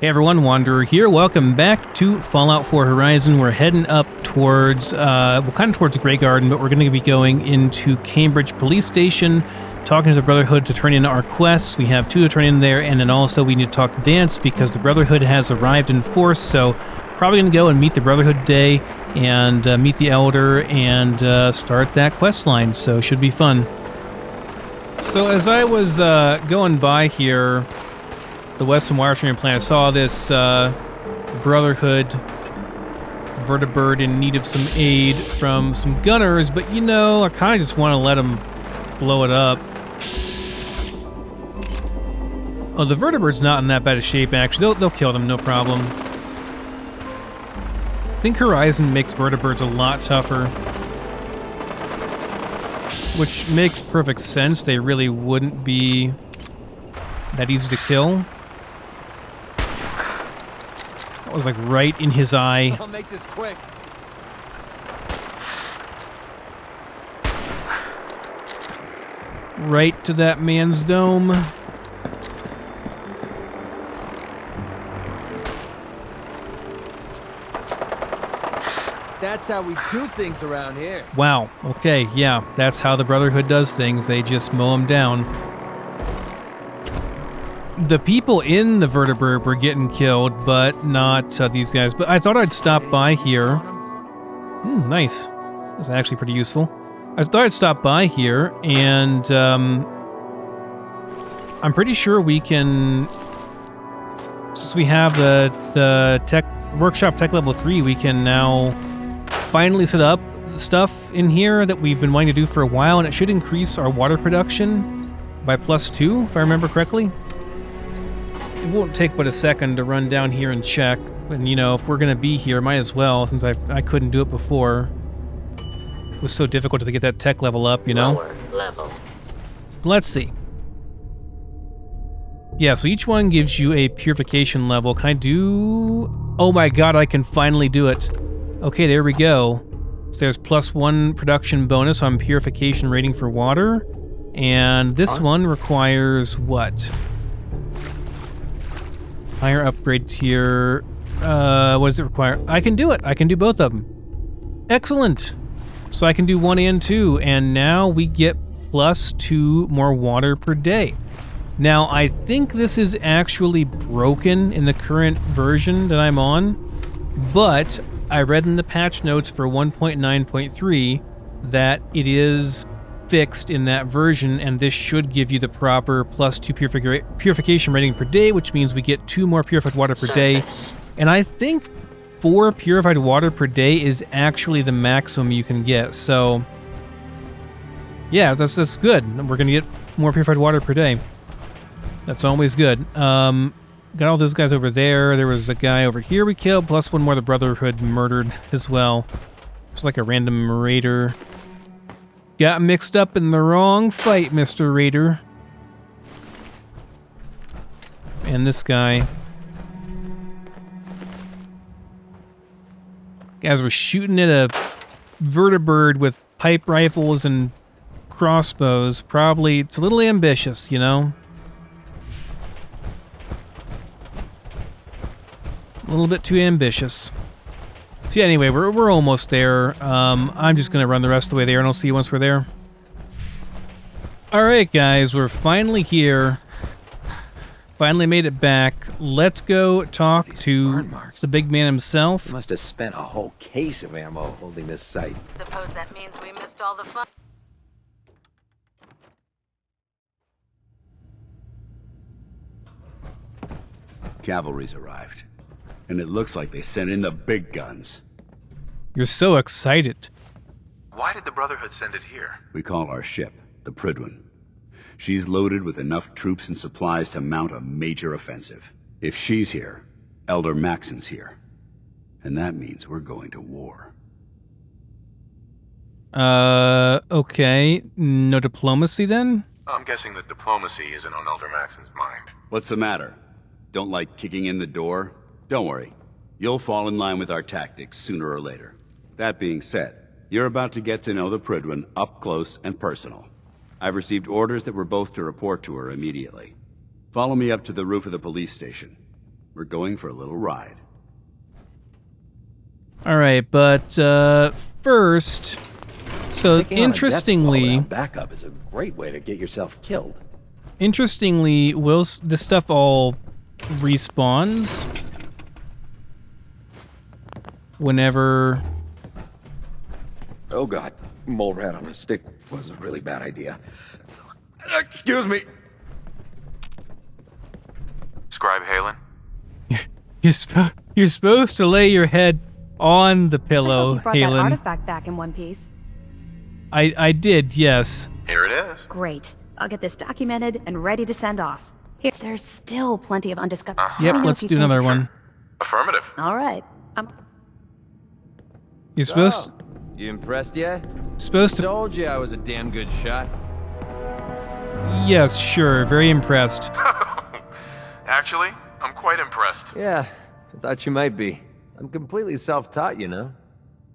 Hey everyone, Wanderer here. Welcome back to Fallout 4 Horizon. We're heading up towards, well, kind of towards Grey Garden, but we're going to be going into Cambridge Police Station, talking to the Brotherhood to turn in our quests. We have 2 to turn in there, and then also we need to talk to Dance because the Brotherhood has arrived in force, so probably going to go and meet the Brotherhood today and meet the Elder and start that quest line, so should be fun. So as I was going by here, the Western Wire Stream plant, I saw this Brotherhood vertibird in need of some aid from some gunners, but you know, I kind of just want to let them blow it up. Oh, the vertibird's not in that bad a shape, actually. They'll kill them, no problem. I think Horizon makes vertibirds a lot tougher, which makes perfect sense. They really wouldn't be that easy to kill. That was like right in his eye. I'll make this quick. Right to that man's dome. That's how we do things around here. Wow. Okay, yeah, that's how the Brotherhood does things. They just mow them down. The people in the vertibird were getting killed, but not these guys. But I thought I'd stop by here. Nice. That's actually pretty useful. I thought I'd stop by here, and I'm pretty sure we can, since we have the tech workshop tech level 3, we can now finally set up stuff in here that we've been wanting to do for a while, and it should increase our water production by +2, if I remember correctly. It won't take but a second to run down here and check. And, you know, if we're going to be here, might as well, since I couldn't do it before. It was so difficult to get that tech level up, you know? Lower level. Let's see. Yeah, so each one gives you a purification level. Can I do... Oh my god, I can finally do it. Okay, there we go. So there's +1 production bonus on purification rating for water. And this one requires what? Higher upgrade tier. What does it require? I can do it. I can do both of them. Excellent. So I can do 1 and 2, and now we get +2 more water per day. Now, I think this is actually broken in the current version that I'm on, but I read in the patch notes for 1.9.3 that it is fixed in that version, and this should give you the proper +2 purification rating per day, which means we get 2 more purified water per day. And I think 4 purified water per day is actually the maximum you can get. So yeah, that's good. We're gonna get more purified water per day. That's always good. Got all those guys over there. There was a guy over here we killed, +1 more the Brotherhood murdered as well. It's like a random raider. Got mixed up in the wrong fight, Mr. Raider. And this guy. Guys were shooting at a vertibird with pipe rifles and crossbows. Probably, it's a little ambitious, you know? A little bit too ambitious. So yeah, anyway, we're almost there. I'm just gonna run the rest of the way there, and I'll see you once we're there. Alright guys, we're finally here. Finally made it back. Let's go talk to the big man himself. You must have spent a whole case of ammo holding this site. Suppose that means we missed all the fun. Cavalry's arrived. And it looks like they sent in the big guns. You're so excited. Why did the Brotherhood send it here? We call our ship the Prydwen. She's loaded with enough troops and supplies to mount a major offensive. If she's here, Elder Maxon's here. And that means we're going to war. Okay. No diplomacy then? I'm guessing that diplomacy isn't on Elder Maxon's mind. What's the matter? Don't like kicking in the door? Don't worry. You'll fall in line with our tactics sooner or later. That being said, you're about to get to know the Prydwen up close and personal. I've received orders that we're both to report to her immediately. Follow me up to the roof of the police station. We're going for a little ride. All right, but first, so Taking on a death blow interestingly, without backup is a great way to get yourself killed. this stuff all respawns whenever. Oh god, mole rat on a stick was a really bad idea. Excuse me. Scribe Halen? You're supposed to lay your head on the I thought pillow, you brought that Halen. artifact back in one piece. I did, yes. Here it is. Great. I'll get this documented and ready to send off. Here, there's still plenty of undiscovered. Yep, Let me know let's if you do think another it's- one. Affirmative. All right. You're supposed So, you impressed yet? to. Told you I was a damn good shot. Yes, sure. Very impressed. Actually, I'm quite impressed. Yeah, I thought you might be. I'm completely self-taught, you know.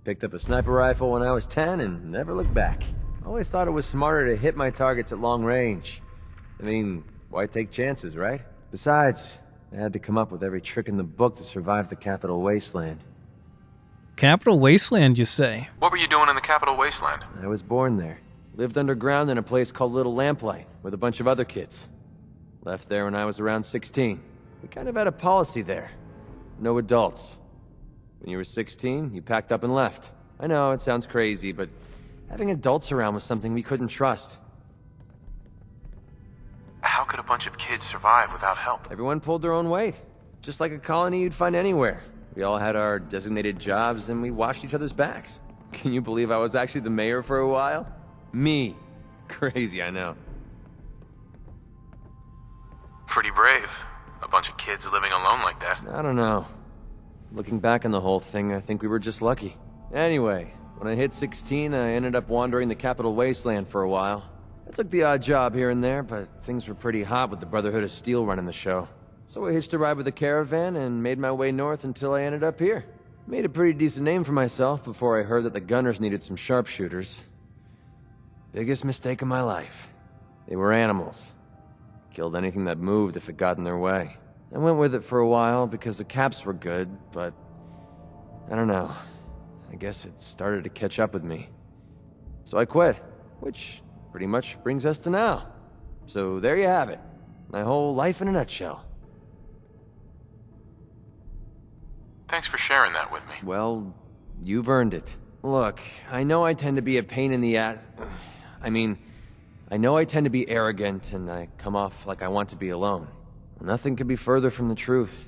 Picked up a sniper rifle when I was 10 and never looked back. Always thought it was smarter to hit my targets at long range. I mean, why take chances, right? Besides, I had to come up with every trick in the book to survive the Capital Wasteland. Capital Wasteland, you say? What were you doing in the Capital Wasteland? I was born there. Lived underground in a place called Little Lamplight with a bunch of other kids. Left there when I was around 16. We kind of had a policy there. No adults. When you were 16, you packed up and left. I know, it sounds crazy, but having adults around was something we couldn't trust. How could a bunch of kids survive without help? Everyone pulled their own weight. Just like a colony you'd find anywhere. We all had our designated jobs and we watched each other's backs. Can you believe I was actually the mayor for a while? Me. Crazy, I know. Pretty brave. A bunch of kids living alone like that. I don't know. Looking back on the whole thing, I think we were just lucky. Anyway, when I hit 16, I ended up wandering the Capital Wasteland for a while. I took the odd job here and there, but things were pretty hot with the Brotherhood of Steel running the show. So I hitched a ride with a caravan and made my way north until I ended up here. Made a pretty decent name for myself before I heard that the gunners needed some sharpshooters. Biggest mistake of my life. They were animals. Killed anything that moved if it got in their way. I went with it for a while because the caps were good, but I don't know. I guess it started to catch up with me. So I quit, which pretty much brings us to now. So there you have it. My whole life in a nutshell. Thanks for sharing that with me. Well, you've earned it. Look, I know I tend to be a pain in the ass. I know I tend to be arrogant and I come off like I want to be alone. Nothing could be further from the truth.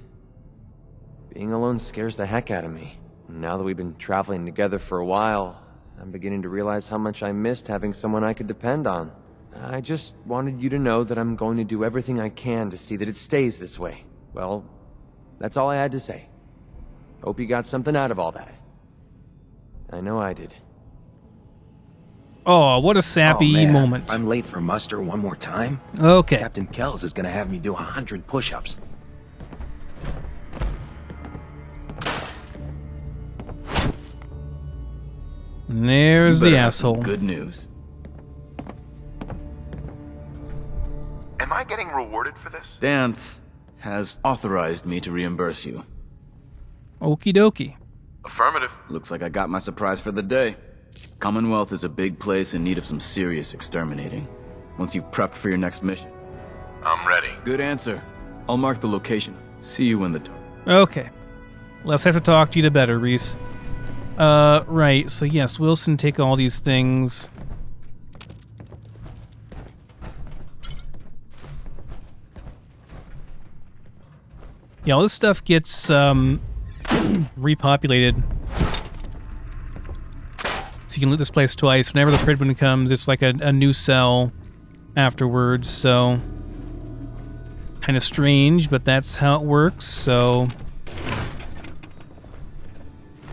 Being alone scares the heck out of me. Now that we've been traveling together for a while, I'm beginning to realize how much I missed having someone I could depend on. I just wanted you to know that I'm going to do everything I can to see that it stays this way. Well, that's all I had to say. Hope you got something out of all that. I know I did. Oh, what a sappy Oh, man. moment. I'm late for muster one more time. Okay. Captain Kells is gonna have me do 100 push-ups. And there's the asshole. Good news. Am I getting rewarded for this? Dance has authorized me to reimburse you. Okie dokie. Affirmative. Looks like I got my surprise for the day. Commonwealth is a big place in need of some serious exterminating. Once you've prepped for your next mission. I'm ready. Good answer. I'll mark the location. See you when the time. Okay. Less have to talk to you, the better, Reese. Right. So yes, Wilson, take all these things. Yeah, all this stuff gets, repopulated. So you can loot this place twice. Whenever the Pridman comes, it's like a new cell afterwards, so... Kind of strange, but that's how it works, so...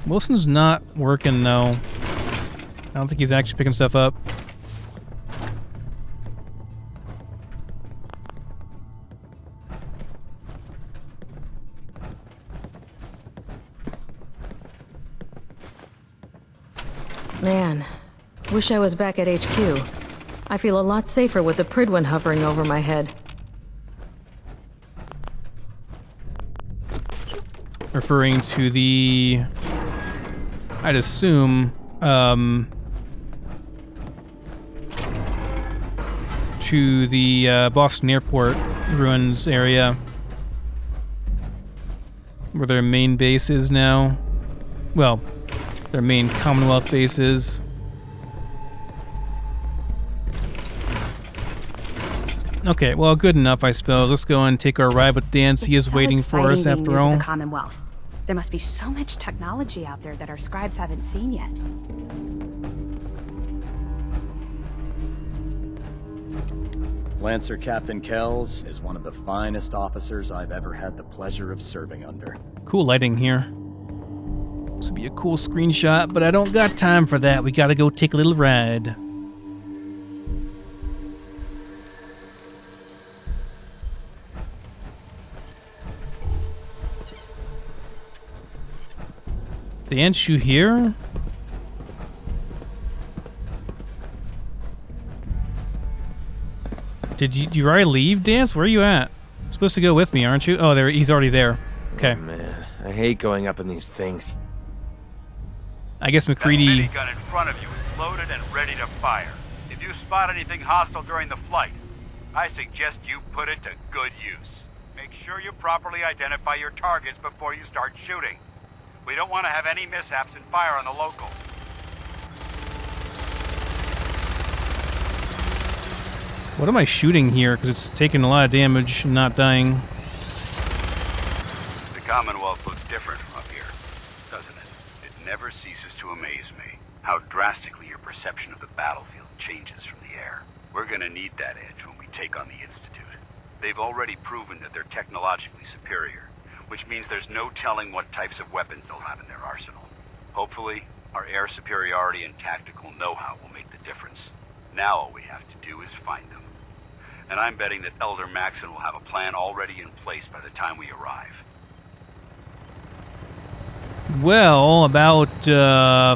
Wilson's not working, though. I don't think he's actually picking stuff up. Man, wish I was back at HQ. I feel a lot safer with the Pridwin hovering over my head. referring to the, I'd assume, to the Boston Airport ruins area, where their main base is now. Well, their main Commonwealth base is. Okay, well, good enough, I suppose. Let's go and take our ride with Dance. He is waiting for us after all. The Commonwealth. There must be so much technology out there that our scribes haven't seen yet. Lancer Captain Kells is one of the finest officers I've ever had the pleasure of serving under. Cool lighting here. This would be a cool screenshot, but I don't got time for that. We gotta go take a little ride. Dance, you here? Did you already leave, Dance? Where are you at? You're supposed to go with me, aren't you? Oh, there, he's already there. Okay. Oh, man, I hate going up in these things. I guess McCready. That minigun in front of you is loaded and ready to fire. If you spot anything hostile during the flight, I suggest you put it to good use. Make sure you properly identify your targets before you start shooting. We don't want to have any mishaps and fire on the local. What am I shooting here? Because it's taking a lot of damage and not dying. The Commonwealth looks different from up here, doesn't it? It never ceases to amaze me how drastically your perception of the battlefield changes from the air. We're gonna need that edge when we take on the Institute. They've already proven that they're technologically superior, which means there's no telling what types of weapons they'll have in their arsenal. Hopefully, our air superiority and tactical know-how will make the difference. Now all we have to do is find them. And I'm betting that Elder Maxon will have a plan already in place by the time we arrive. Well, about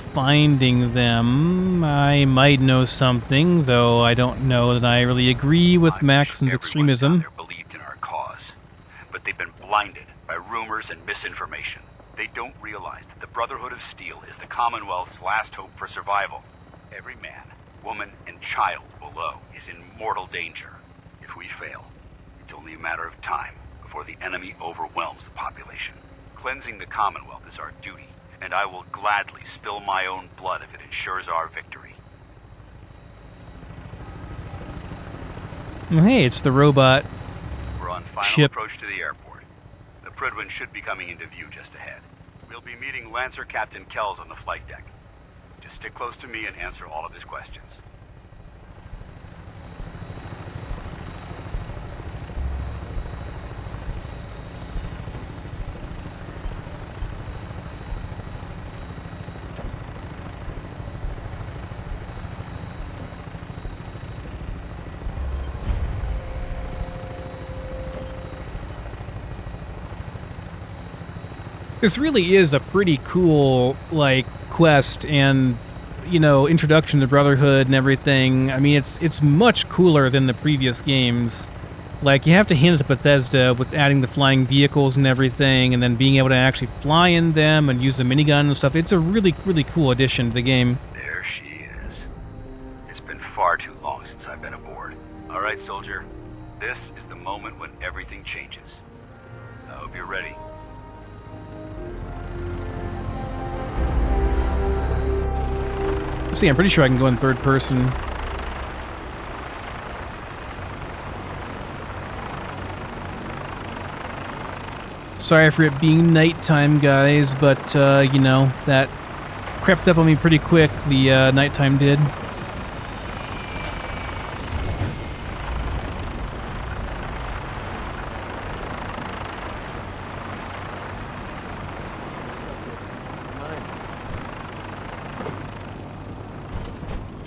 finding them, I might know something, though I don't know that I really agree with Maxon's extremism. They believed in our cause, but they've been blinded by rumors and misinformation. They don't realize that the Brotherhood of Steel is the Commonwealth's last hope for survival. Every man, woman, and child below is in mortal danger. If we fail, it's only a matter of time before the enemy overwhelms the population. Cleansing the Commonwealth is our duty, and I will gladly spill my own blood if it ensures our victory. Hey, it's the robot We're on final ship. approach to the airport. The Prydwen should be coming into view just ahead. We'll be meeting Lancer Captain Kells on the flight deck. Just stick close to me and answer all of his questions. This really is a pretty cool, like, quest and, you know, introduction to Brotherhood and everything. I mean, it's much cooler than the previous games. Like, you have to hand it to Bethesda with adding the flying vehicles and everything, and then being able to actually fly in them and use the minigun and stuff. It's a really, really cool addition to the game. There she is. It's been far too long since I've been aboard. All right, soldier. This is the moment when everything changes. I hope you're ready. See, I'm pretty sure I can go in third person. Sorry for it being nighttime, guys, but, you know, that crept up on me pretty quick, the nighttime did.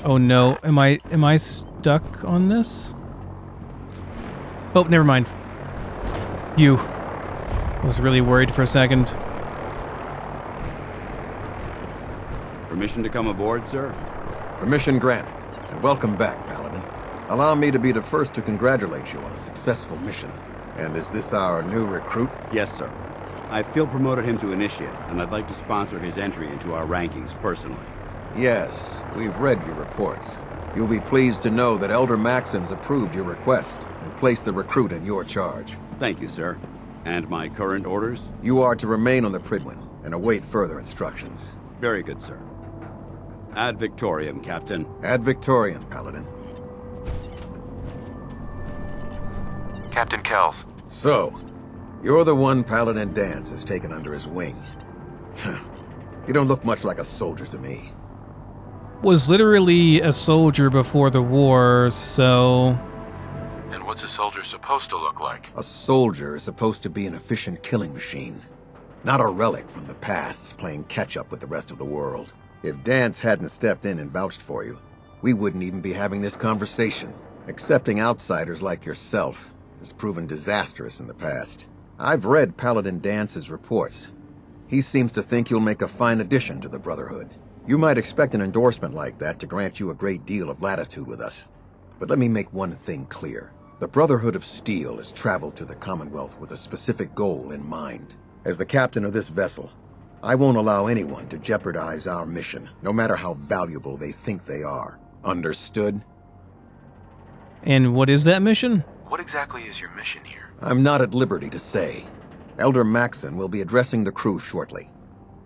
Oh no, am I stuck on this? Oh, never mind. You. I was really worried for a second. Permission to come aboard, sir? Permission granted, and welcome back, Paladin. Allow me to be the first to congratulate you on a successful mission. And is this our new recruit? Yes, sir. I feel promoted him to initiate, and I'd like to sponsor his entry into our rankings personally. Yes, we've read your reports. You'll be pleased to know that Elder Maxon's approved your request and placed the recruit in your charge. Thank you, sir. And my current orders? You are to remain on the Prydwen and await further instructions. Very good, sir. Ad Victoriam, Captain. Ad Victoriam, Paladin. Captain Kells. So, you're the one Paladin Danse has taken under his wing. You don't look much like a soldier to me. Was literally a soldier before the war, so... And what's a soldier supposed to look like? A soldier is supposed to be an efficient killing machine. Not a relic from the past, playing catch-up with the rest of the world. If Danse hadn't stepped in and vouched for you, we wouldn't even be having this conversation. Accepting outsiders like yourself has proven disastrous in the past. I've read Paladin Dance's reports. He seems to think you'll make a fine addition to the Brotherhood. You might expect an endorsement like that to grant you a great deal of latitude with us. But let me make one thing clear. The Brotherhood of Steel has traveled to the Commonwealth with a specific goal in mind. As the captain of this vessel, I won't allow anyone to jeopardize our mission, no matter how valuable they think they are. Understood? And what is that mission? What exactly is your mission here? I'm not at liberty to say. Elder Maxon will be addressing the crew shortly,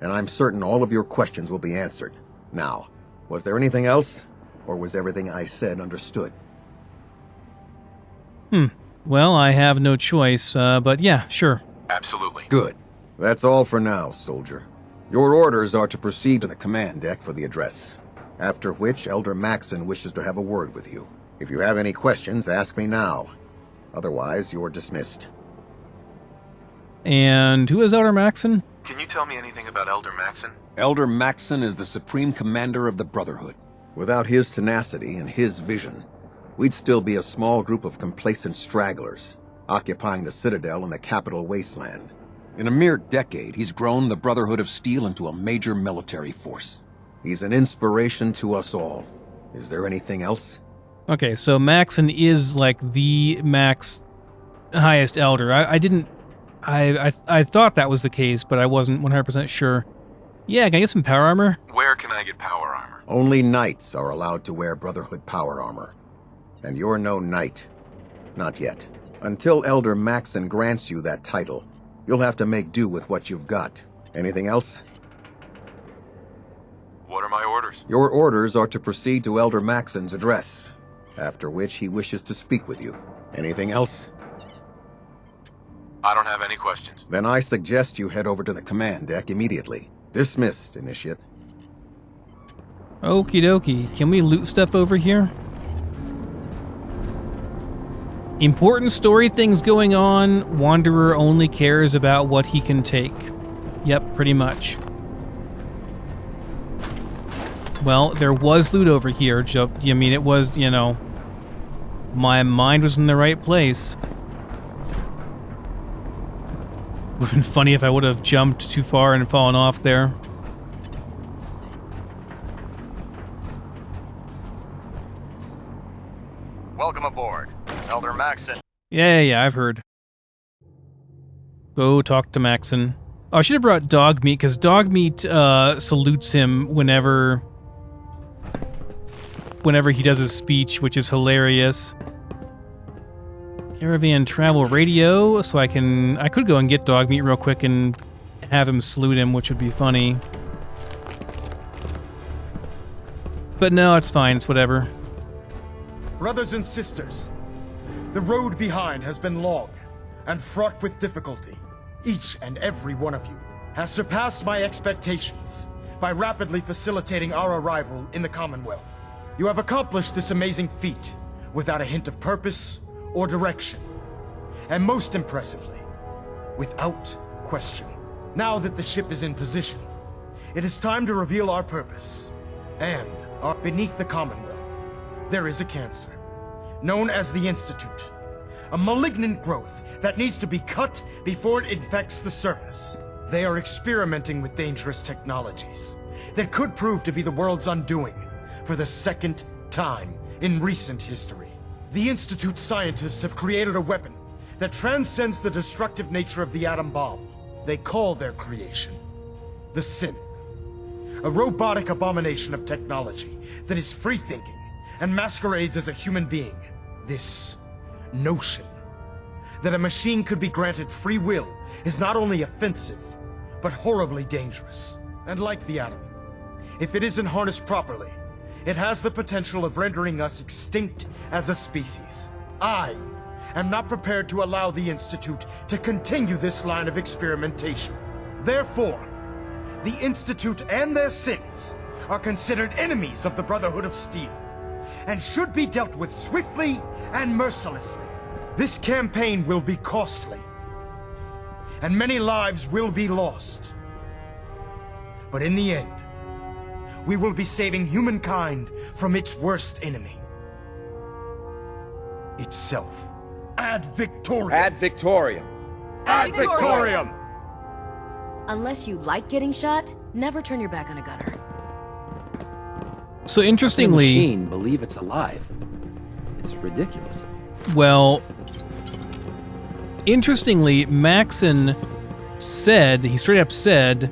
and I'm certain all of your questions will be answered. Now, was there anything else, or was everything I said understood? Well, I have no choice, but yeah, sure. Absolutely. Good. That's all for now, soldier. Your orders are to proceed to the command deck for the address, after which Elder Maxon wishes to have a word with you. If you have any questions, ask me now. Otherwise, you're dismissed. And who is Elder Maxon? Can you tell me anything about Elder Maxon? Elder Maxon is the supreme commander of the Brotherhood. Without his tenacity and his vision, we'd still be a small group of complacent stragglers, occupying the Citadel and the capital wasteland. In a mere decade, he's grown the Brotherhood of Steel into a major military force. He's an inspiration to us all. Is there anything else? Okay, so Maxon is like the max highest elder. I thought that was the case, but I wasn't 100% sure. Yeah, can I get some power armor? Where can I get power armor? Only knights are allowed to wear Brotherhood power armor. And you're no knight. Not yet. Until Elder Maxon grants you that title, you'll have to make do with what you've got. Anything else? What are my orders? Your orders are to proceed to Elder Maxon's address, after which he wishes to speak with you. Anything else? I don't have any questions. Then I suggest you head over to the command deck immediately. Dismissed, Initiate. Okie dokie. Can we loot stuff over here? Important story things going on. Wanderer only cares about what he can take. Yep, pretty much. Well, there was loot over here. I mean, it was, you know, my mind was in the right place. Would have been funny if I would have jumped too far and fallen off there. Welcome aboard, Elder Maxon. Yeah, I've heard. Go talk to Maxon. Oh, I should have brought dog meat, because dog meat salutes him whenever he does his speech, which is hilarious. Caravan travel radio, so I could go and get dog meat real quick and have him salute him, which would be funny. But no, it's fine, it's whatever. Brothers and sisters, the road behind has been long and fraught with difficulty. Each and every one of you has surpassed my expectations by rapidly facilitating our arrival in the Commonwealth. You have accomplished this amazing feat without a hint of purpose or direction, and most impressively, without question. Now that the ship is in position, it is time to reveal our purpose. And beneath the Commonwealth, there is a cancer, known as the Institute. A malignant growth that needs to be cut before it infects the surface. They are experimenting with dangerous technologies that could prove to be the world's undoing for the second time in recent history. The Institute scientists have created a weapon that transcends the destructive nature of the atom bomb. They call their creation the synth. A robotic abomination of technology that is free-thinking and masquerades as a human being. This notion that a machine could be granted free will is not only offensive, but horribly dangerous. And like the atom, if it isn't harnessed properly, it has the potential of rendering us extinct as a species. I am not prepared to allow the Institute to continue this line of experimentation. Therefore, the Institute and their synths are considered enemies of the Brotherhood of Steel, and should be dealt with swiftly and mercilessly. This campaign will be costly, and many lives will be lost. But in the end, we will be saving humankind from its worst enemy. Itself. Ad Victoriam! Ad Victoriam! Ad Victoriam! Unless you like getting shot, never turn your back on a gunner. So The interestingly, machine believe it's alive. It's ridiculous. well, interestingly, Maxon said, he straight up said,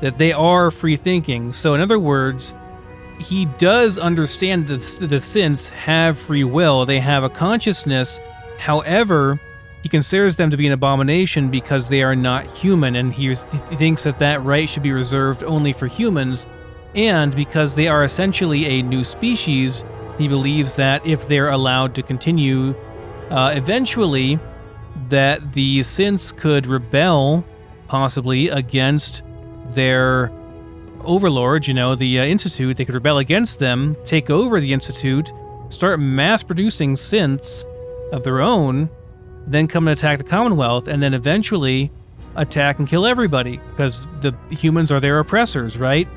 that they are free thinking. So in other words, he does understand that the synths have free will. They have a consciousness. However, he considers them to be an abomination because they are not human, and he thinks that that right should be reserved only for humans. And because they are essentially a new species, he believes that if they're allowed to continue, eventually, that the synths could rebel, possibly, against their overlords, the Institute. They could rebel against them, take over the Institute, start mass-producing synths of their own, then come and attack the Commonwealth, and then eventually attack and kill everybody, because the humans are their oppressors, right?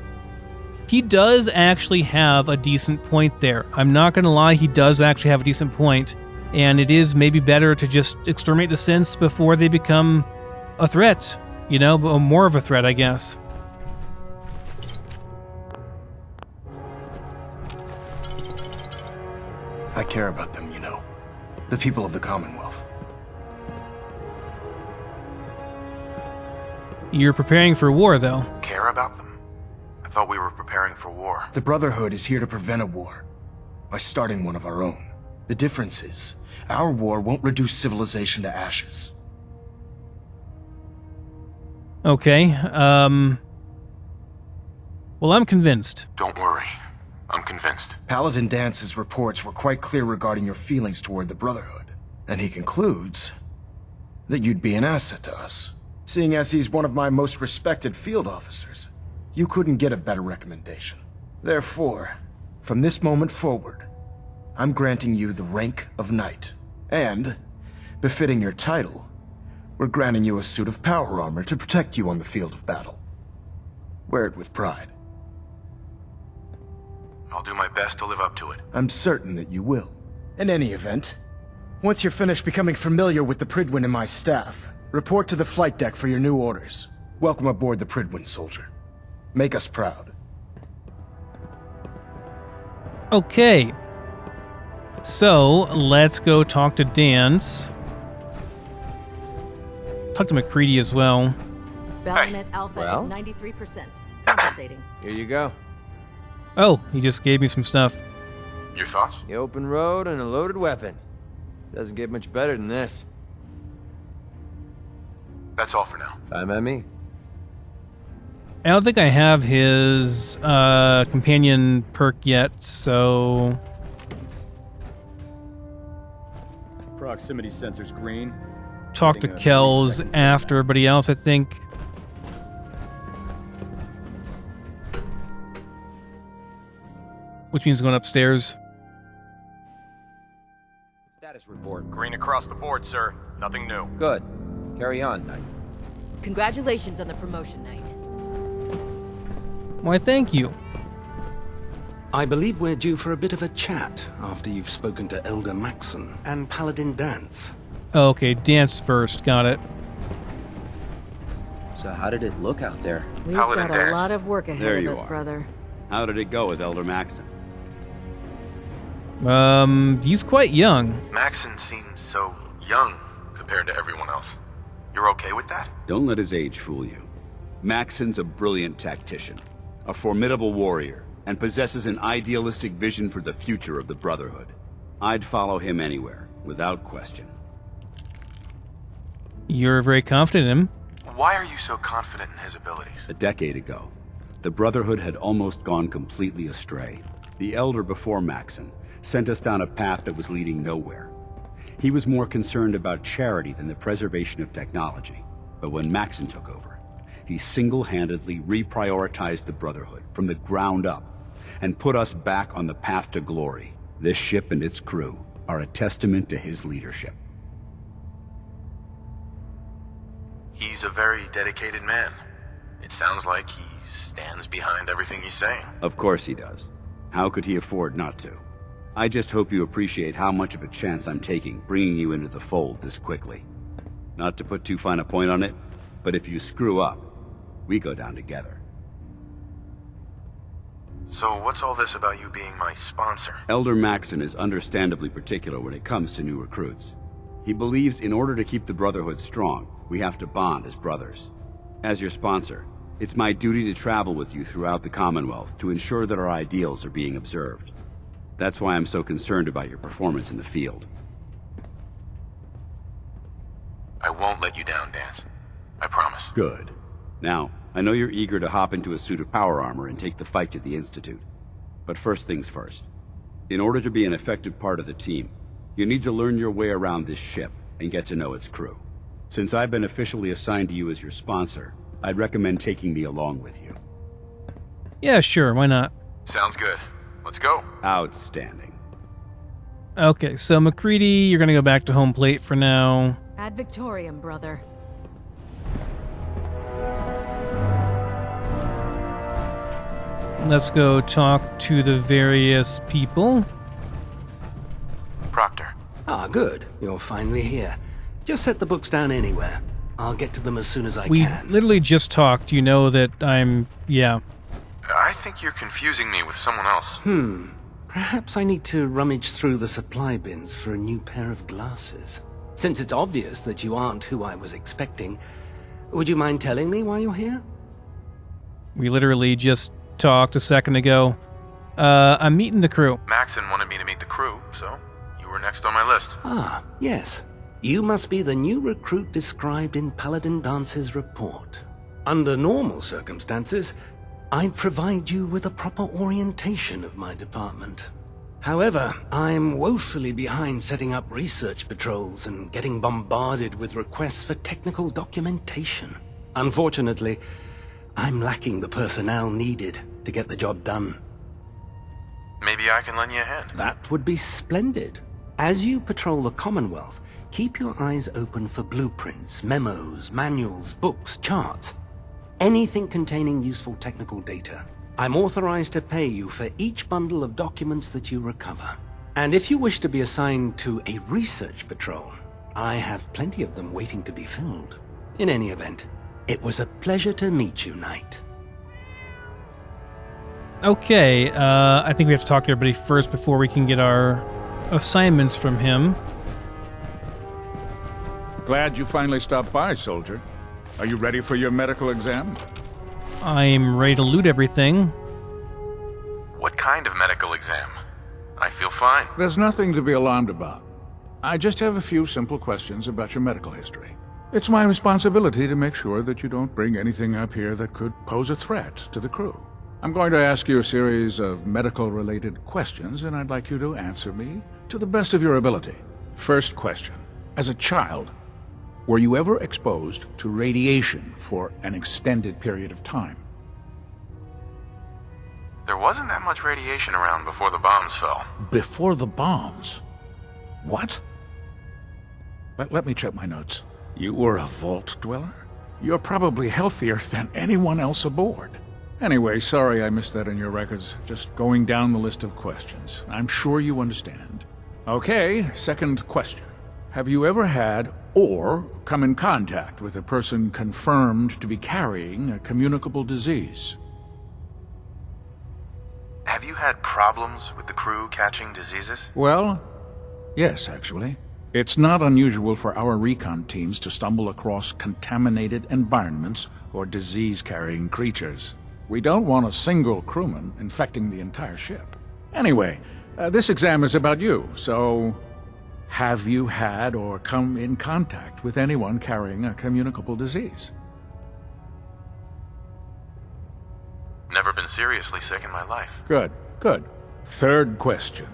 He does actually have a decent point there. I'm not going to lie, he does actually have a decent point, and it is maybe better to just exterminate the synths before they become a threat, more of a threat, I guess. I care about them, the people of the Commonwealth. You're preparing for war, though. Care about them? I thought we were preparing for war. The Brotherhood is here to prevent a war by starting one of our own. The difference is, our war won't reduce civilization to ashes. Okay, well, I'm convinced. Don't worry. I'm convinced. Paladin Dance's reports were quite clear regarding your feelings toward the Brotherhood, and he concludes that you'd be an asset to us. Seeing as he's one of my most respected field officers, you couldn't get a better recommendation. Therefore, from this moment forward, I'm granting you the rank of Knight, and, befitting your title, we're granting you a suit of power armor to protect you on the field of battle. Wear it with pride. I'll do my best to live up to it. I'm certain that you will. In any event, once you're finished becoming familiar with the Pridwin and my staff, report to the flight deck for your new orders. Welcome aboard the Pridwin, soldier. Make us proud. Okay. So, let's go talk to Dance. Talk to McCready as well. Battlenet Alpha Well? at 93%. Compensating. Here you go. Oh, he just gave me some stuff. Your thoughts? The open road and a loaded weapon. Doesn't get much better than this. That's all for now. Fine by me. I don't think I have his companion perk yet, so... Proximity sensors green. Talk to Getting a Kells 3-second after everybody else, I think. Which means going upstairs. Status report. Green across the board, sir. Nothing new. Good. Carry on, Knight. Congratulations on the promotion, Knight. Why, thank you. I believe we're due for a bit of a chat after you've spoken to Elder Maxon and Paladin Dance. Okay, Dance first. Got it. So how did it look out there? We've Paladin got a Dance. lot of work ahead There of you us, are. brother. How did it go with Elder Maxon? He's quite young. Maxon seems so young compared to everyone else. You're okay with that? Don't let his age fool you. Maxon's a brilliant tactician, a formidable warrior, and possesses an idealistic vision for the future of the Brotherhood. I'd follow him anywhere, without question. You're very confident in him. Why are you so confident in his abilities? A decade ago, the Brotherhood had almost gone completely astray. The Elder before Maxon sent us down a path that was leading nowhere. He was more concerned about charity than the preservation of technology. But when Maxon took over, he single-handedly reprioritized the Brotherhood from the ground up and put us back on the path to glory. This ship and its crew are a testament to his leadership. He's a very dedicated man. It sounds like he stands behind everything he's saying. Of course he does. How could he afford not to? I just hope you appreciate how much of a chance I'm taking bringing you into the fold this quickly. Not to put too fine a point on it, but if you screw up, we go down together. So what's all this about you being my sponsor? Elder Maxon is understandably particular when it comes to new recruits. He believes in order to keep the Brotherhood strong, we have to bond as brothers. As your sponsor, it's my duty to travel with you throughout the Commonwealth to ensure that our ideals are being observed. That's why I'm so concerned about your performance in the field. I won't let you down, Dance. I promise. Good. Now, I know you're eager to hop into a suit of power armor and take the fight to the Institute. But first things first. In order to be an effective part of the team, you need to learn your way around this ship and get to know its crew. Since I've been officially assigned to you as your sponsor, I'd recommend taking me along with you. Yeah, sure, why not? Sounds good. Let's go. Outstanding. Okay, so MacCready, you're gonna go back to home plate for now. Ad Victoriam, brother. Let's go talk to the various people. Proctor. Ah, good. You're finally here. Just set the books down anywhere. I'll get to them as soon as I We can. literally just talked. You know that yeah. I think you're confusing me with someone else. Perhaps I need to rummage through the supply bins for a new pair of glasses. Since it's obvious that you aren't who I was expecting, would you mind telling me why you're here? We literally just talked a second ago. I'm meeting the crew. Maxon wanted me to meet the crew, so you were next on my list. Ah, yes. You must be the new recruit described in Paladin Dance's report. Under normal circumstances, I'd provide you with a proper orientation of my department. However, I'm woefully behind setting up research patrols and getting bombarded with requests for technical documentation. Unfortunately, I'm lacking the personnel needed to get the job done. Maybe I can lend you a hand. That would be splendid. As you patrol the Commonwealth, keep your eyes open for blueprints, memos, manuals, books, charts. Anything containing useful technical data. I'm authorized to pay you for each bundle of documents that you recover. And if you wish to be assigned to a research patrol, I have plenty of them waiting to be filled. In any event, it was a pleasure to meet you, Knight. Okay, I think we have to talk to everybody first before we can get our assignments from him. Glad you finally stopped by, soldier. Are you ready for your medical exam? I'm ready to loot everything. What kind of medical exam? I feel fine. There's nothing to be alarmed about. I just have a few simple questions about your medical history. It's my responsibility to make sure that you don't bring anything up here that could pose a threat to the crew. I'm going to ask you a series of medical-related questions, and I'd like you to answer me to the best of your ability. First question. As a child, were you ever exposed to radiation for an extended period of time? There wasn't that much radiation around before the bombs fell. Before the bombs? What? Let me check my notes. You were a vault dweller? You're probably healthier than anyone else aboard. Anyway, sorry I missed that in your records. Just going down the list of questions. I'm sure you understand. Okay, second question. Have you ever had or come in contact with a person confirmed to be carrying a communicable disease? Have you had problems with the crew catching diseases? Well, yes, actually. It's not unusual for our recon teams to stumble across contaminated environments or disease-carrying creatures. We don't want a single crewman infecting the entire ship. Anyway, this exam is about you, so... have you had or come in contact with anyone carrying a communicable disease? Never been seriously sick in my life. Good, good. Third question.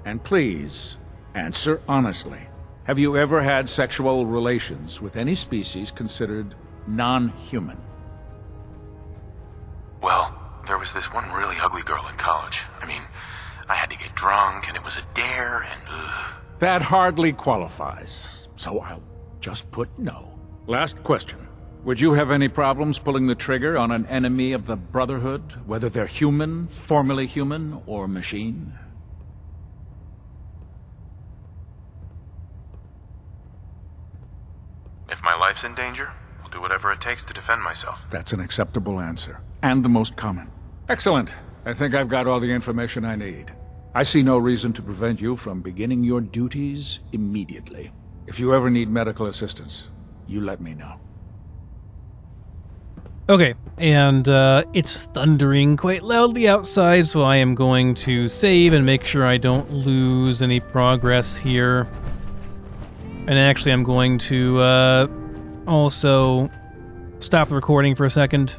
And please, answer honestly. Have you ever had sexual relations with any species considered non-human? Well, there was this one really ugly girl in college. I mean, I had to get drunk, and it was a dare, and That hardly qualifies, so I'll just put no. Last question. Would you have any problems pulling the trigger on an enemy of the Brotherhood, whether they're human, formerly human, or machine? If my life's in danger, I'll do whatever it takes to defend myself. That's an acceptable answer, and the most common. Excellent. I think I've got all the information I need. I see no reason to prevent you from beginning your duties immediately. If you ever need medical assistance, you let me know. Okay, and it's thundering quite loudly outside, so I am going to save and make sure I don't lose any progress here. And actually, I'm going to also stop the recording for a second,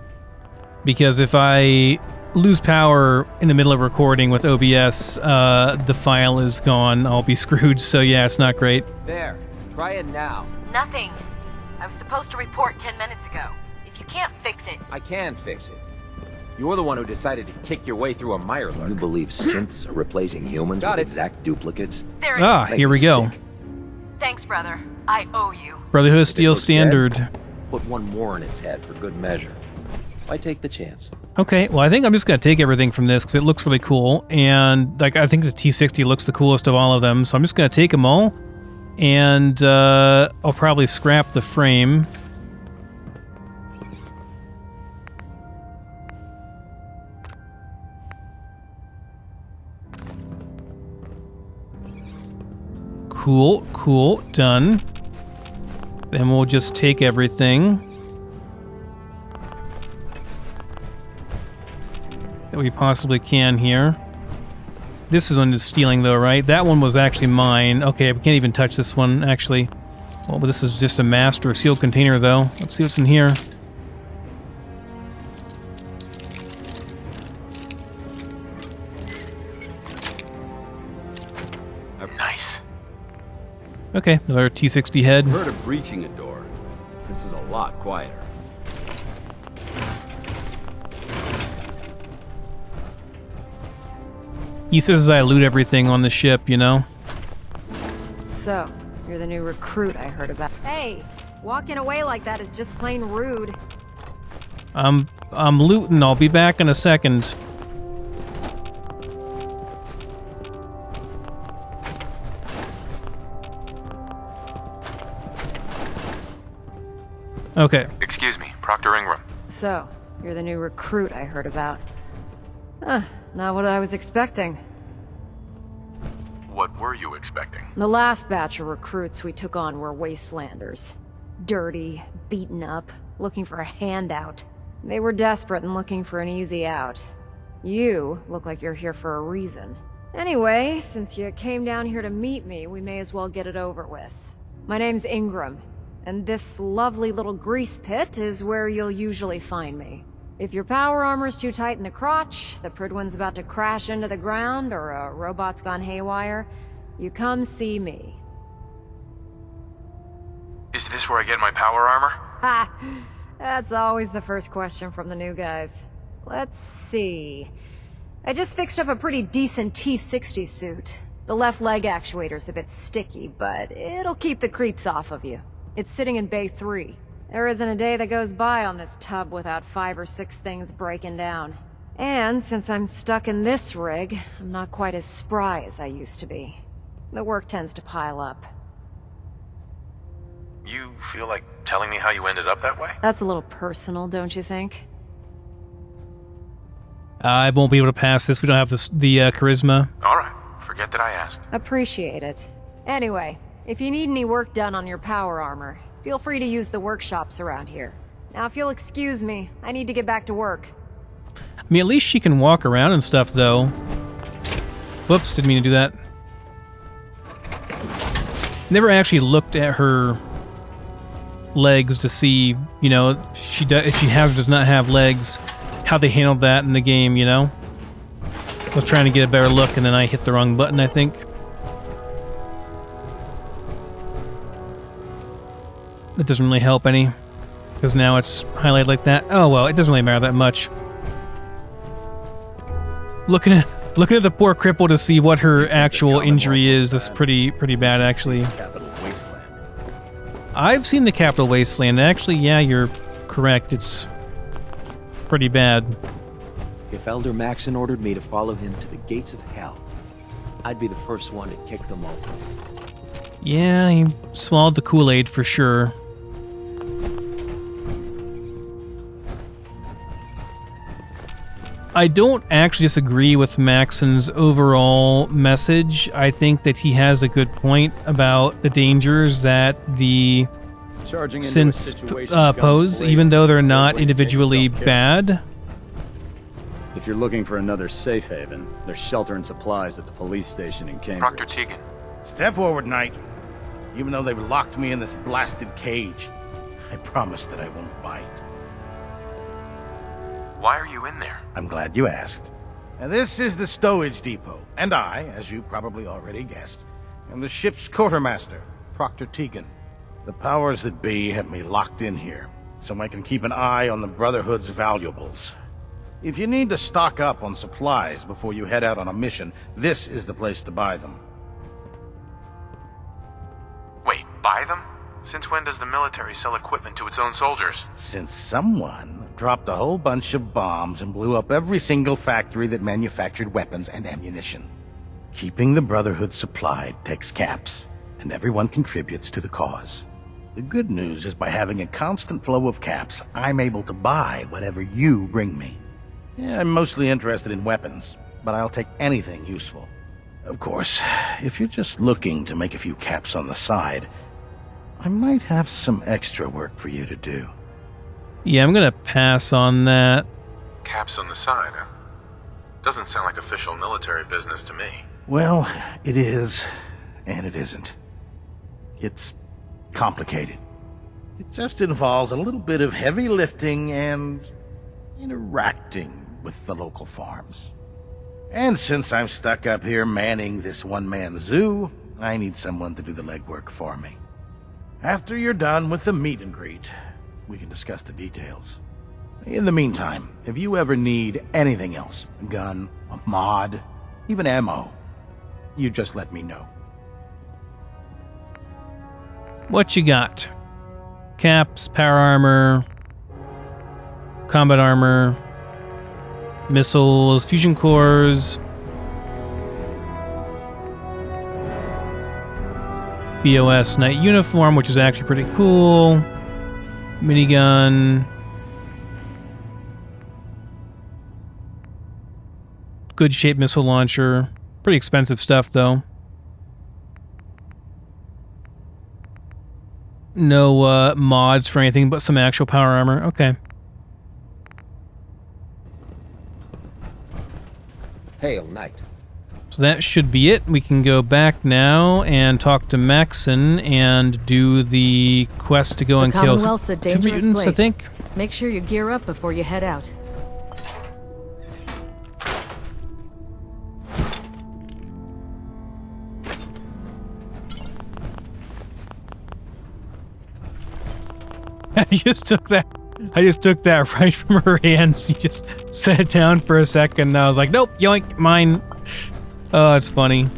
because if I lose power in the middle of recording with OBS, the file is gone. I'll be screwed, so yeah, it's not great. There, try it now. Nothing. I was supposed to report 10 minutes ago. If you can't fix it... I can fix it. You're the one who decided to kick your way through a Mirelurk. You believe synths are replacing humans with exact duplicates? There it is. Here we go. Thanks, brother. I owe you. Brotherhood Steel Standard. Put one more in its head for good measure. Why take the chance? Okay, well, I think I'm just going to take everything from this because it looks really cool. And like, I think the T60 looks the coolest of all of them. So I'm just going to take them all. And I'll probably scrap the frame. Cool, cool, done. Then we'll just take everything that we possibly can here. This is one is stealing though, right? That one was actually mine. Okay, we can't even touch this one, actually. Well, but this is just a master sealed container though. Let's see what's in here. Nice. Okay, another T60 head. Heard of breaching a door. This is a lot quieter. He says I loot everything on the ship, you know? So, you're the new recruit I heard about. Hey, walking away like that is just plain rude. I'm looting. I'll be back in a second. Okay. Excuse me, Proctor Ingram. So, you're the new recruit I heard about. Huh, not what I was expecting. What were you expecting? The last batch of recruits we took on were wastelanders. Dirty, beaten up, looking for a handout. They were desperate and looking for an easy out. You look like you're here for a reason. Anyway, since you came down here to meet me, we may as well get it over with. My name's Ingram, and this lovely little grease pit is where you'll usually find me. If your power armor's too tight in the crotch, the Pridwan's about to crash into the ground, or a robot's gone haywire, you come see me. Is this where I get my power armor? Ha! That's always the first question from the new guys. Let's see. I just fixed up a pretty decent T60 suit. The left leg actuator's a bit sticky, but it'll keep the creeps off of you. It's sitting in Bay 3. There isn't a day that goes by on this tub without 5 or 6 things breaking down. And since I'm stuck in this rig, I'm not quite as spry as I used to be. The work tends to pile up. You feel like telling me how you ended up that way? That's a little personal, don't you think? I won't be able to pass this. We don't have the charisma. Alright, forget that I asked. Appreciate it. Anyway, If you need any work done on your power armor, feel free to use the workshops around here. Now, if you'll excuse me, I need to get back to work. I mean, at least she can walk around and stuff, though. Whoops, didn't mean to do that. Never actually looked at her legs to see, you know, if she does not have legs, how they handled that in the game, you know? I was trying to get a better look, and then I hit the wrong button, I think. That doesn't really help any, because now it's highlighted like that. Oh well, it doesn't really matter that much. Looking at the poor cripple to see what her actual injury is pretty bad, actually. I've seen the Capital Wasteland. Actually, yeah, you're correct. It's pretty bad. If Elder Maxon ordered me to follow him to the gates of hell, I'd be the first one to kick them open. Yeah, he swallowed the Kool-Aid for sure. I don't actually disagree with Maxon's overall message. I think that he has a good point about the dangers that the synths pose, even though they're not individually bad. If you're looking for another safe haven, there's shelter and supplies at the police station in Cambridge. Proctor Tegan. Step forward, Knight. Even though they've locked me in this blasted cage, I promise that I won't bite. Why are you in there? I'm glad you asked. Now, this is the stowage depot, and I, as you probably already guessed, am the ship's quartermaster, Proctor Tegan. The powers that be have me locked in here, so I can keep an eye on the Brotherhood's valuables. If you need to stock up on supplies before you head out on a mission, this is the place to buy them. Wait, buy them? Since when does the military sell equipment to its own soldiers? Since someone dropped a whole bunch of bombs and blew up every single factory that manufactured weapons and ammunition. Keeping the Brotherhood supplied takes caps, and everyone contributes to the cause. The good news is by having a constant flow of caps, I'm able to buy whatever you bring me. Yeah, I'm mostly interested in weapons, but I'll take anything useful. Of course, if you're just looking to make a few caps on the side, I might have some extra work for you to do. Yeah, I'm gonna pass on that. Caps on the side, huh? Doesn't sound like official military business to me. Well, it is, and it isn't. It's complicated. It just involves a little bit of heavy lifting and interacting with the local farms. And since I'm stuck up here manning this one-man zoo, I need someone to do the legwork for me. After you're done with the meet and greet, we can discuss the details. In the meantime, if you ever need anything else, a gun, a mod, even ammo, you just let me know. What you got? Caps, power armor, combat armor, missiles, fusion cores, BOS Knight uniform, which is actually pretty cool. Minigun. Good shape missile launcher. Pretty expensive stuff, though. No mods for anything but some actual power armor. Okay. Hail, Knight. So that should be it. We can go back now and talk to Maxon and do the quest to go and kill Commonwealth's a two dangerous mutants, I place. think. Make sure you gear up before you head out. I just took that right from her hands. She just set it down for a second, and I was like, nope, yoink, mine. Oh, it's funny.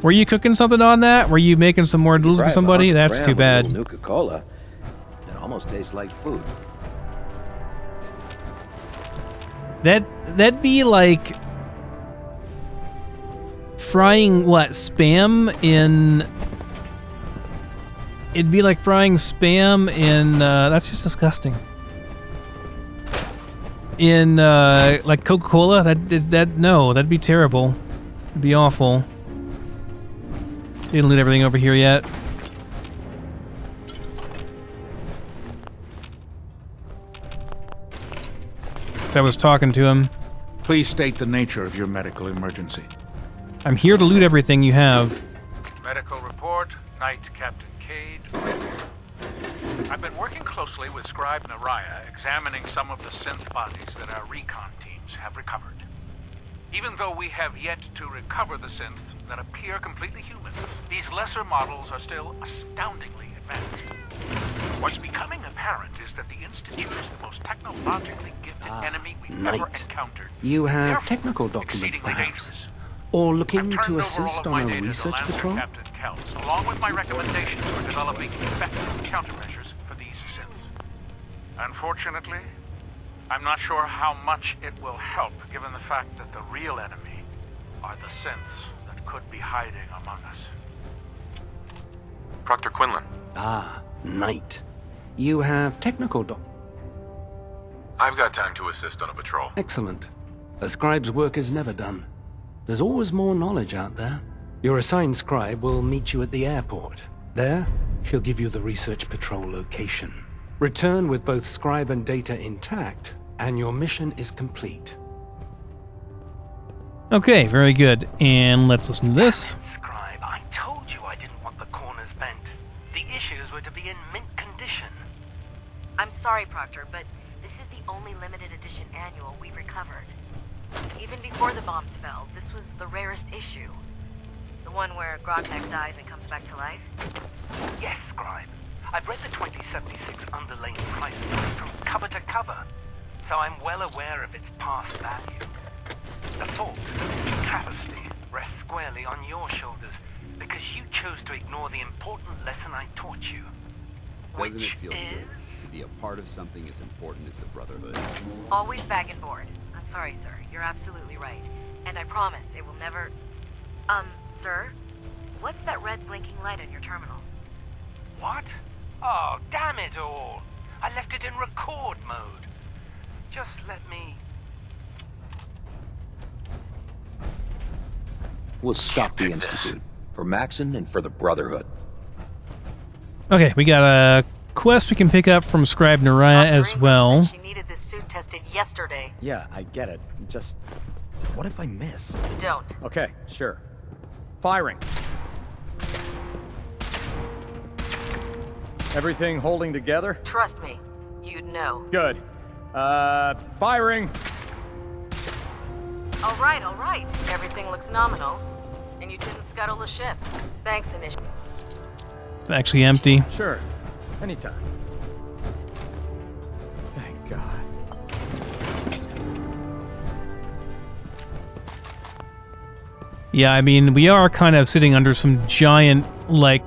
Were you cooking something on that? Were you making some more noodles for somebody? That's too bad. Nuka-Cola. It almost tastes like food. That'd be like frying what? Spam in... It'd be like frying spam in, that's just disgusting. In, like Coca-Cola? No, that'd be terrible. It'd be awful. Didn't loot everything over here yet. So I was talking to him. Please state the nature of your medical emergency. I'm here to loot everything you have. Medical report, Knight Captain Cade. I've been working closely with Scribe Naraya, examining some of the synth bodies that our recon teams have recovered. Even though we have yet to recover the synths that appear completely human, these lesser models are still astoundingly advanced. What's becoming apparent is that the Institute is the most technologically gifted enemy we've ever encountered. You have Therefore, technical documents, exceedingly perhaps? dangerous. Or looking I've to turned over assist all of on my a data to research Lancer patrol? Captain Kells, along with my recommendations for developing effective countermeasures for these synths. Unfortunately, I'm not sure how much it will help, given the fact that the real enemy are the synths that could be hiding among us. Proctor Quinlan. Ah, Knight. You have technical I've got time to assist on a patrol. Excellent. A scribe's work is never done. There's always more knowledge out there. Your assigned scribe will meet you at the airport. There, she'll give you the research patrol location. Return with both scribe and data intact, and your mission is complete. Okay, very good. And let's listen to this. Scribe, I told you I didn't want the corners bent. The issues were to be in mint condition. I'm sorry, Proctor, but this is the only limited edition annual we've recovered. Even before the bombs fell, this was the rarest issue. The one where Grognak dies and comes back to life? Yes, Scribe. I've read the 2076 underlying price list from cover to cover, so I'm well aware of its past value. The fault of this travesty rests squarely on your shoulders, because you chose to ignore the important lesson I taught you. Doesn't it feel good to be a part of something as important as the Brotherhood? Always back and forth. I'm sorry, sir. You're absolutely right. And I promise it will never... Sir? What's that red blinking light on your terminal? What? Oh, damn it all! I left it in record mode. Just let me... We'll stop the Institute. For Maxon and for the Brotherhood. Okay, we got a quest we can pick up from Scribe Naraya as well. She needed this suit tested yesterday. Yeah, I get it. Just... what if I miss? Don't. Okay, sure. Firing. Everything holding together? Trust me, you'd know. Good. Firing! All right. Everything looks nominal. And you didn't scuttle the ship. Thanks, Initiative. It's actually empty. Sure. Anytime. Thank God. Yeah, I mean, we are kind of sitting under some giant, like,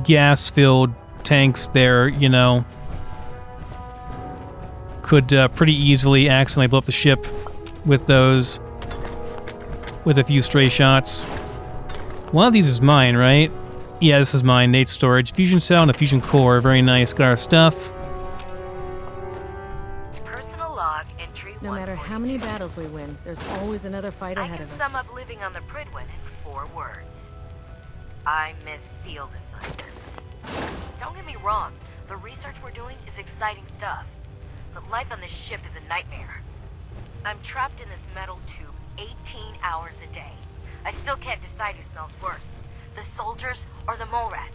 gas-filled tanks there, you know. Could pretty easily accidentally blow up the ship with those, with a few stray shots. One of these is mine, right? Yeah, this is mine. Nate's storage. Fusion cell and a fusion core. Very nice. Got our stuff. Personal log entry No matter how many battles we win, there's always another fight ahead of us. I can sum up living on the Pridwin in 4 words. I miss field assignments. Don't get me wrong, the research we're doing is exciting stuff, but life on this ship is a nightmare. I'm trapped in this metal tube 18 hours a day. I still can't decide who smells worse, the soldiers or the mole rats.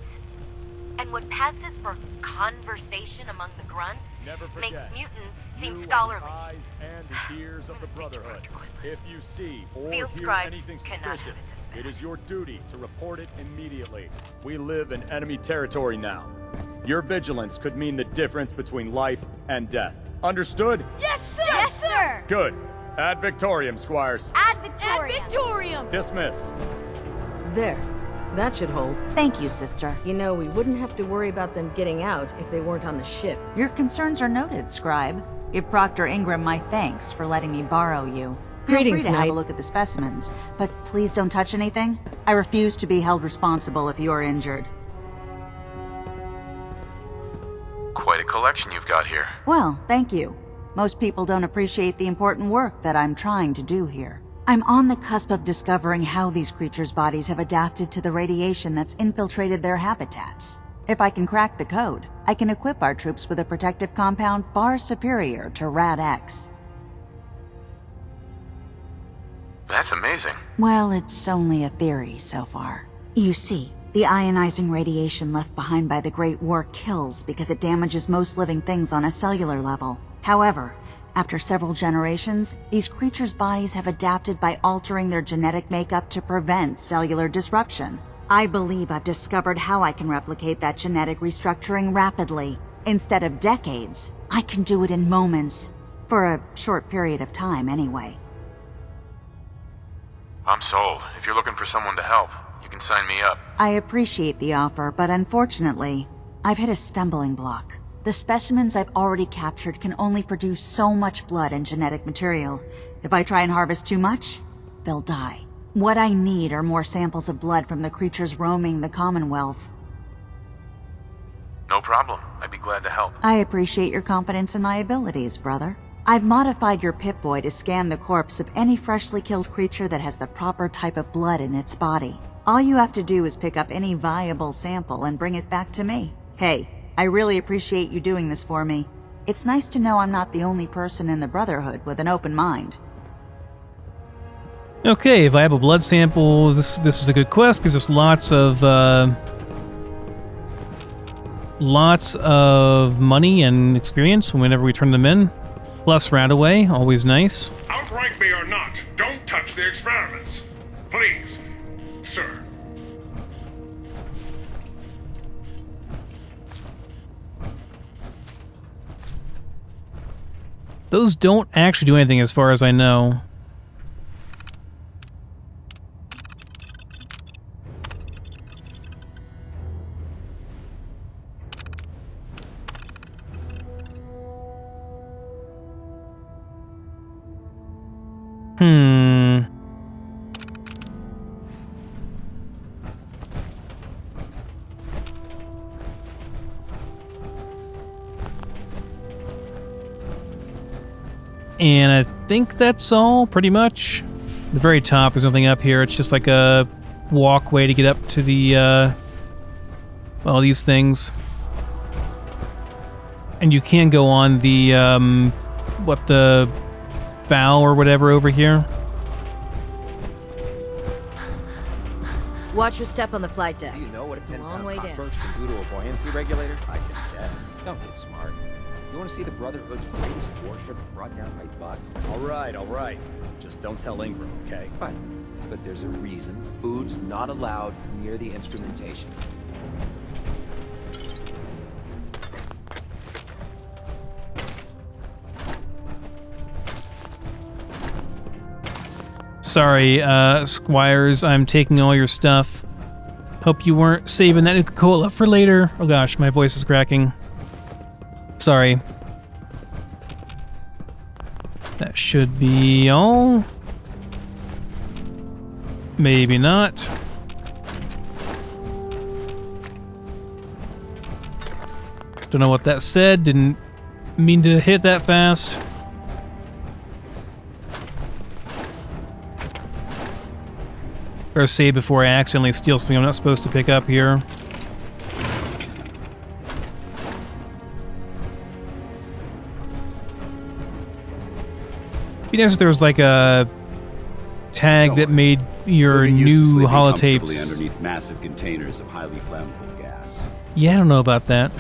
And what passes for conversation among the grunts makes mutants seem scholarly. Eyes and ears of the Brotherhood. If you see or Field hear scribes anything cannot suspicious, it is your duty to report it immediately. We live in enemy territory now. Your vigilance could mean the difference between life and death. Understood? Yes, sir! Yes, sir! Good. Ad Victorium, Squires. Ad Victorium! Ad Victorium! Dismissed. There. That should hold. Thank you, sister. You know, we wouldn't have to worry about them getting out if they weren't on the ship. Your concerns are noted, Scribe. Give Proctor Ingram my thanks for letting me borrow you. Feel Greetings, free to have Knight. a look at the specimens, but please don't touch anything. I refuse to be held responsible if you're injured. Quite a collection you've got here. Well, thank you. Most people don't appreciate the important work that I'm trying to do here. I'm on the cusp of discovering how these creatures' bodies have adapted to the radiation that's infiltrated their habitats. If I can crack the code, I can equip our troops with a protective compound far superior to Rad-X. That's amazing. Well, it's only a theory so far. You see, the ionizing radiation left behind by the Great War kills because it damages most living things on a cellular level. However, after several generations, these creatures' bodies have adapted by altering their genetic makeup to prevent cellular disruption. I believe I've discovered how I can replicate that genetic restructuring rapidly. Instead of decades, I can do it in moments. For a short period of time, anyway. I'm sold. If you're looking for someone to help, you can sign me up. I appreciate the offer, but unfortunately, I've hit a stumbling block. The specimens I've already captured can only produce so much blood and genetic material. If I try and harvest too much, they'll die. What I need are more samples of blood from the creatures roaming the Commonwealth. No problem. I'd be glad to help. I appreciate your confidence in my abilities, brother. I've modified your Pip-Boy to scan the corpse of any freshly killed creature that has the proper type of blood in its body. All you have to do is pick up any viable sample and bring it back to me. Hey, I really appreciate you doing this for me. It's nice to know I'm not the only person in the Brotherhood with an open mind. Okay, viable blood samples. This is a good quest because there's lots of money and experience whenever we turn them in. Plus Radaway, always nice. Outright me or not, don't touch the experiments. Please, sir. Those don't actually do anything as far as I know. And I think that's all, pretty much. The very top, there's nothing up here. It's just like a walkway to get up to the, well, these things. And you can go on the, the bow or whatever over here. Watch your step on the flight deck. Do you know what It's a long way down. cockroach can do to a buoyancy regulator? I can guess. Don't get smart. You want to see the Brotherhood's greatest warship brought down by bugs? All right. Just don't tell Ingram, okay? Fine. But there's a reason food's not allowed near the instrumentation. Sorry, Squires, I'm taking all your stuff. Hope you weren't saving that Nuka-Cola for later. Oh gosh, my voice is cracking. Sorry. That should be all. Maybe not. Don't know what that said. Didn't mean to hit that fast. Or save before I accidentally steal something I'm not supposed to pick up here. Be nice if there was like a tag that made your new holotapes. Underneath massive containers of highly flammable gas. Yeah, I don't know about that.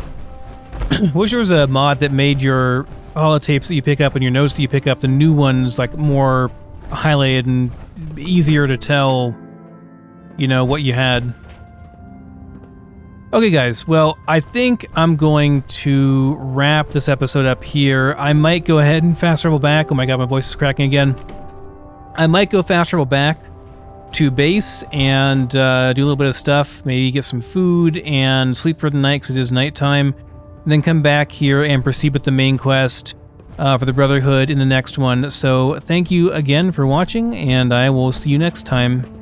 Wish there was a mod that made your holotapes that you pick up and your notes that you pick up, the new ones, like more highlighted and easier to tell, you know, what you had. Okay, guys, well, I think I'm going to wrap this episode up here. I might go ahead and fast travel back. Oh my god, my voice is cracking again. I might go fast travel back to base and do a little bit of stuff, maybe get some food and sleep for the night because it is nighttime, and then come back here and proceed with the main quest for the Brotherhood in the next one. So thank you again for watching, and I will see you next time.